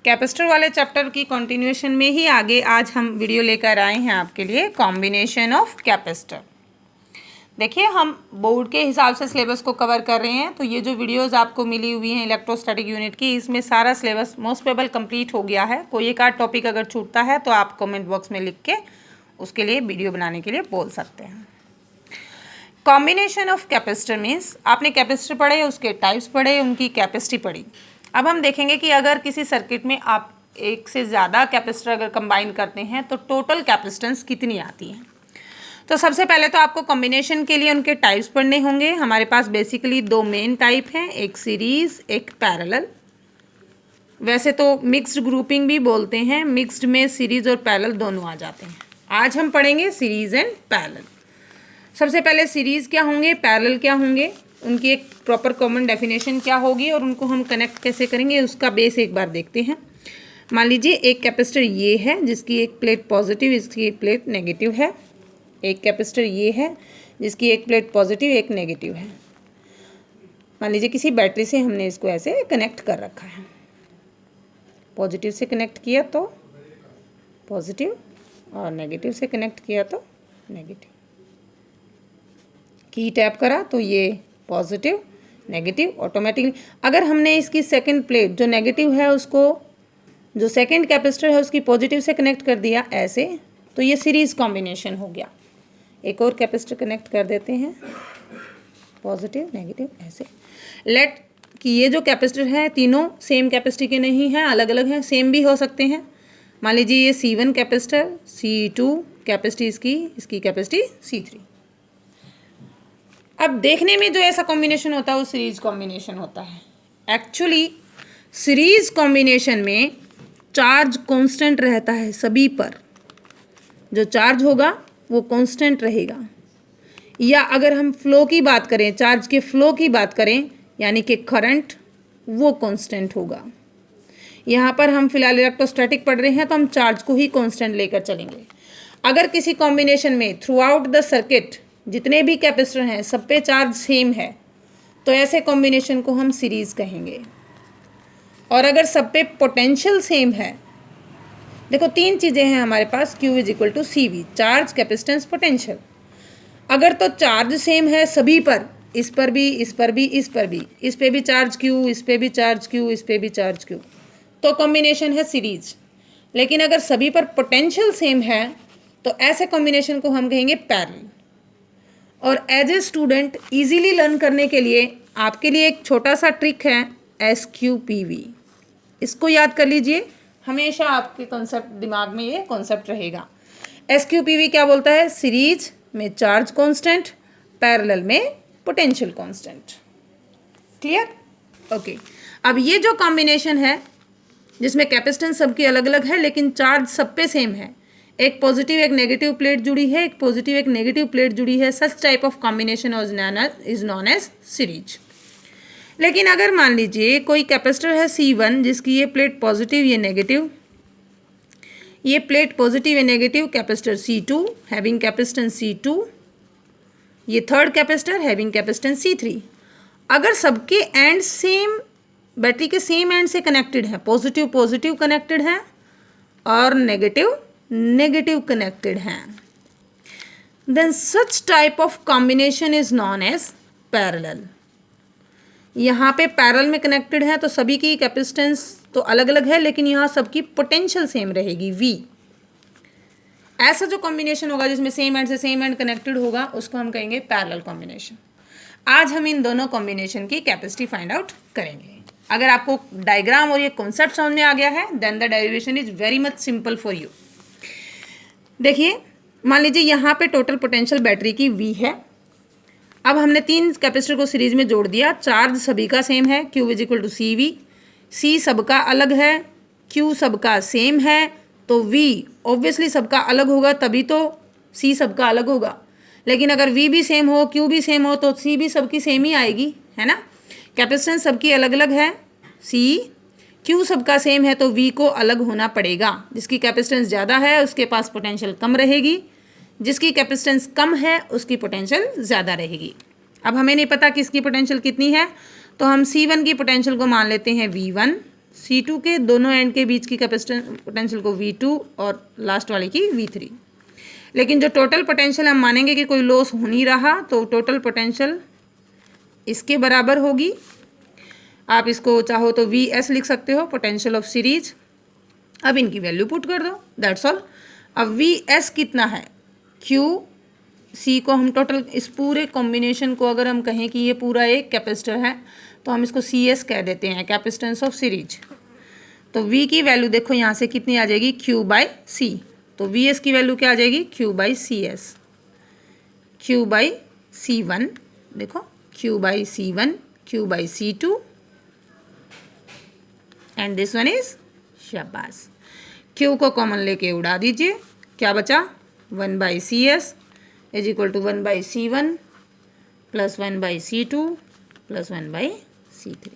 Capacitor वाले chapter की continuation में ही आगे आज हम वीडियो लेकर आए हैं आपके लिए कॉम्बिनेशन ऑफ कैपेसिटर। देखिए हम बोर्ड के हिसाब से सिलेबस को कवर कर रहे हैं, तो ये जो वीडियोस आपको मिली हुई हैं इलेक्ट्रोस्टैटिक यूनिट की, इसमें सारा सिलेबस मोस्ट प्रोबेबल कंप्लीट हो गया है। कोई एक आध टॉपिक अगर छूटता है तो आप कमेंट बॉक्स में लिख के उसके लिए वीडियो बनाने के लिए बोल सकते हैं। कॉम्बिनेशन ऑफ कैपेसिटर मीन्स आपने कैपेसिटर पढ़े, उसके टाइप्स पढ़े, उनकी कैपेसिटी पढ़ी। अब हम देखेंगे कि अगर किसी सर्किट में आप एक से ज़्यादा कैपेसिटर अगर कंबाइन करते हैं तो टोटल कैपेसिटेंस कितनी आती है। तो सबसे पहले तो आपको कॉम्बिनेशन के लिए उनके टाइप्स पढ़ने होंगे। हमारे पास बेसिकली दो मेन टाइप हैं, एक सीरीज़ एक पैरेलल। वैसे तो मिक्स्ड ग्रुपिंग भी बोलते हैं, मिक्स्ड में सीरीज़ और पैरेलल दोनों आ जाते हैं। आज हम पढ़ेंगे सीरीज़ एंड पैरेलल। सबसे पहले सीरीज़ क्या होंगे, पैरेलल क्या होंगे, उनकी एक प्रॉपर कॉमन डेफिनेशन क्या होगी और उनको हम कनेक्ट कैसे करेंगे उसका बेस एक बार देखते हैं। मान लीजिए एक कैपेसिटर ये है जिसकी एक प्लेट पॉजिटिव, इसकी एक प्लेट नेगेटिव है। एक कैपेसिटर ये है जिसकी एक प्लेट पॉजिटिव एक नेगेटिव है। मान लीजिए किसी बैटरी से हमने इसको ऐसे कनेक्ट कर रखा है, पॉजिटिव से कनेक्ट किया तो पॉजिटिव और नेगेटिव से कनेक्ट किया तो नेगेटिव। की टैप करा तो ये पॉजिटिव नेगेटिव ऑटोमेटिकली। अगर हमने इसकी सेकंड प्लेट जो नेगेटिव है उसको जो सेकंड कैपेसिटर है उसकी पॉजिटिव से कनेक्ट कर दिया ऐसे, तो ये सीरीज़ कॉम्बिनेशन हो गया। एक और कैपेसिटर कनेक्ट कर देते हैं, पॉजिटिव नेगेटिव ऐसे। लेट कि ये जो कैपेसिटर है तीनों सेम कैपेसिटी के नहीं हैं, अलग अलग हैं, सेम भी हो सकते हैं। मान लीजिए ये C1 कैपेसिटर, C2 कैपेसिटी इसकी कैपेसिटी C3। अब देखने में जो ऐसा कॉम्बिनेशन होता है वो सीरीज कॉम्बिनेशन होता है। एक्चुअली सीरीज कॉम्बिनेशन में चार्ज कांस्टेंट रहता है सभी पर, जो चार्ज होगा वो कांस्टेंट रहेगा। या अगर हम फ्लो की बात करें, चार्ज के फ्लो की बात करें, यानी कि करंट, वो कांस्टेंट होगा। यहाँ पर हम फिलहाल इलेक्ट्रोस्टैटिक पढ़ रहे हैं तो हम चार्ज को ही कांस्टेंट लेकर चलेंगे। अगर किसी कॉम्बिनेशन में थ्रू आउट द सर्किट जितने भी कैपेसिटर हैं सब पे चार्ज सेम है तो ऐसे कॉम्बिनेशन को हम सीरीज़ कहेंगे। और अगर सब पे पोटेंशियल सेम है, देखो तीन चीज़ें हैं हमारे पास, Q is equal to CV, charge capacitance potential. अगर तो चार्ज सेम है सभी पर, इस पर भी इस पर भी इस पर भी, इस पे भी चार्ज Q, इस पे भी चार्ज Q, इस पे भी चार्ज Q, तो कॉम्बिनेशन है सीरीज। लेकिन अगर सभी पर पोटेंशियल सेम है तो ऐसे कॉम्बिनेशन को हम कहेंगे पैरेलल। और as a student easily learn करने के लिए आपके लिए एक छोटा सा ट्रिक है, SQPV। इसको याद कर लीजिए, हमेशा आपके कॉन्सेप्ट दिमाग में ये कॉन्सेप्ट रहेगा। SQPV क्या बोलता है, सीरीज में चार्ज कांस्टेंट, पैरेलल में पोटेंशियल कांस्टेंट। क्लियर? ओके। अब ये जो कॉम्बिनेशन है जिसमें कैपेसिटेंस सबकी अलग अलग है लेकिन चार्ज सब पे सेम है, एक पॉजिटिव एक नेगेटिव प्लेट जुड़ी है, एक पॉजिटिव एक नेगेटिव प्लेट जुड़ी है, such type of combination is known as series. लेकिन अगर मान लीजिए कोई कैपेसिटर है C1 जिसकी ये प्लेट पॉजिटिव ये नेगेटिव, ये प्लेट पॉजिटिव ये negative, capacitor C2 having capacitance C2, ये third capacitor having capacitance C3। अगर सबके एंड सेम, बैटरी के सेम एंड से कनेक्टेड है, पॉजिटिव पॉजिटिव कनेक्टेड है और नेगेटिव नेगेटिव कनेक्टेड हैं, then such type of combination is known as parallel. यहाँ पे पैरेलल में कनेक्टेड है तो सभी की कैपेसिटेंस तो अलग अलग है लेकिन यहाँ सबकी पोटेंशियल सेम रहेगी V। ऐसा जो कॉम्बिनेशन होगा जिसमें सेम एंड से सेम एंड कनेक्टेड होगा उसको हम कहेंगे पैरेलल कॉम्बिनेशन। आज हम इन दोनों कॉम्बिनेशन की कैपेसिटी फाइंड आउट करेंगे। अगर आपको डायग्राम और ये कॉन्सेप्ट समझ में आ गया है then the derivation is very much simple for you. देखिए मान लीजिए यहाँ पे टोटल पोटेंशियल बैटरी की V है। अब हमने तीन कैपेसिटर को सीरीज में जोड़ दिया, चार्ज सभी का सेम है, Q is equal to CV, C सबका अलग है, Q सबका सेम है, तो V ऑब्वियसली सबका अलग होगा तभी तो C सबका अलग होगा। लेकिन अगर V भी सेम हो Q भी सेम हो तो C भी सबकी सेम ही आएगी, है ना। कैपेसिटेंस सबकी अलग अलग है, Q सबका सेम है तो V को अलग होना पड़ेगा। जिसकी कैपेसिटेंस ज़्यादा है उसके पास पोटेंशियल कम रहेगी, जिसकी कैपेसिटेंस कम है उसकी पोटेंशियल ज़्यादा रहेगी। अब हमें नहीं पता कि इसकी पोटेंशियल कितनी है तो हम C1 की पोटेंशियल को मान लेते हैं V1 C2 के दोनों एंड के बीच की कैपेसिटेंस पोटेंशियल को V2 और लास्ट वाले की V3। लेकिन जो टोटल पोटेंशियल हम मानेंगे कि कोई लॉस हो नहीं रहा, तो टोटल पोटेंशियल इसके बराबर होगी। आप इसको चाहो तो VS लिख सकते हो, पोटेंशियल ऑफ सीरीज। अब इनकी वैल्यू पुट कर दो, दैट्स ऑल। अब VS कितना है, QC को हम टोटल इस पूरे कॉम्बिनेशन को अगर हम कहें कि ये पूरा एक कैपेसिटर है तो हम इसको CS कह देते हैं, कैपेसिटेंस ऑफ सीरीज। तो V की वैल्यू देखो यहाँ से कितनी आ जाएगी, Q/C। तो VS की वैल्यू क्या आ जाएगी, Q/CS, Q/C1, देखो Q/C1, Q/C2 and this one is, शाबाश। Q को कॉमन लेके उड़ा दीजिए, क्या बचा, 1/CS is equal to 1/C1 plus 1/C2 plus 1/C3।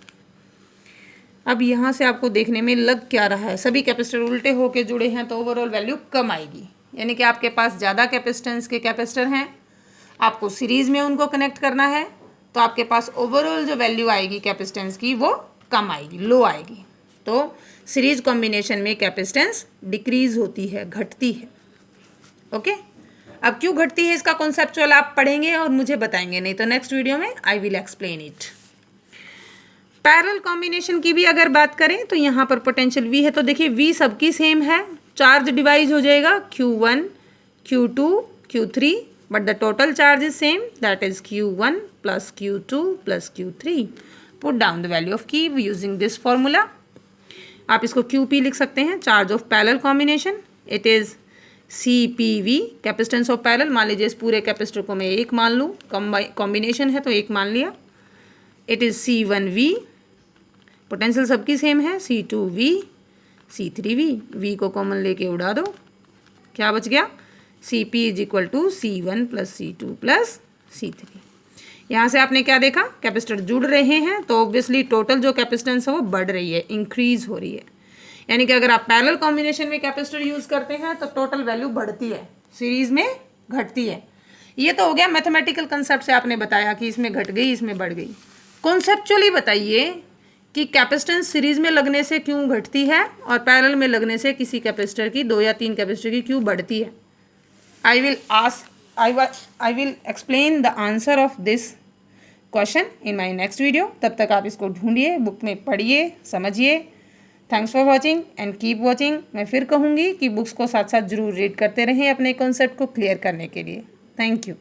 अब यहाँ से आपको देखने में लग क्या रहा है, सभी कैपेसिटर उल्टे होके जुड़े हैं तो ओवरऑल वैल्यू कम आएगी। यानी कि आपके पास ज़्यादा कैपेसिटेंस के कैपेसिटर हैं, आपको सीरीज़ में उनको कनेक्ट करना है, तो आपके पास ओवरऑल जो वैल्यू आएगी कैपेसिटेंस की वो कम आएगी, लो आएगी। तो सीरीज कॉम्बिनेशन में कैपेसिटेंस डिक्रीज होती है, घटती है। ओके, अब क्यों घटती है इसका कॉन्सेप्चुअल आप पढ़ेंगे और मुझे बताएंगे, नहीं तो नेक्स्ट वीडियो में I will explain it. Parallel combination की भी अगर बात करें तो यहाँ पर पोटेंशियल V है, तो देखिए V सबकी सेम है, चार्ज डिवाइज हो जाएगा Q1, Q2, Q3, but the total charge is same, that is Q1 plus Q2 plus Q3। Put down the value of Q using this formula. आप इसको QP लिख सकते हैं, charge of parallel combination. It is CPV, capacitance of parallel. मान लीजिए इस पूरे capacitor को मैं एक मान लूँ, कॉम्बिनेशन है तो एक मान लिया। इट इज़ C1V, पोटेंशियल सबकी सेम है, C2V, C3V। V को कॉमन लेके उड़ा दो, क्या बच गया, CP is equal to C1 plus C2 plus C3। यहाँ से आपने क्या देखा, कैपेसिटर जुड़ रहे हैं तो ऑब्वियसली टोटल जो कैपेसिटेंस है वो बढ़ रही है, इंक्रीज हो रही है। यानी कि अगर आप पैरेलल कॉम्बिनेशन में कैपेसिटर यूज़ करते हैं तो टोटल वैल्यू बढ़ती है, सीरीज में घटती है। ये तो हो गया मैथमेटिकल कंसेप्ट से आपने बताया कि इसमें घट गई, इसमें बढ़ गई। कॉन्सेप्चुअली बताइए कि कैपेसिटेंस सीरीज में लगने से क्यों घटती है और पैरेलल में लगने से किसी कैपेसिटर की, 2 या 3 कैपेसिटर की क्यों बढ़ती है। I will explain the answer of this question in my next video। तब तक आप इसको ढूंढिए, बुक में पढ़िए, समझिए। Thanks for watching and keep watching. मैं फिर कहूँगी कि बुक्स को साथ साथ जरूर रीड करते रहें अपने कॉन्सेप्ट को क्लियर करने के लिए। Thank you.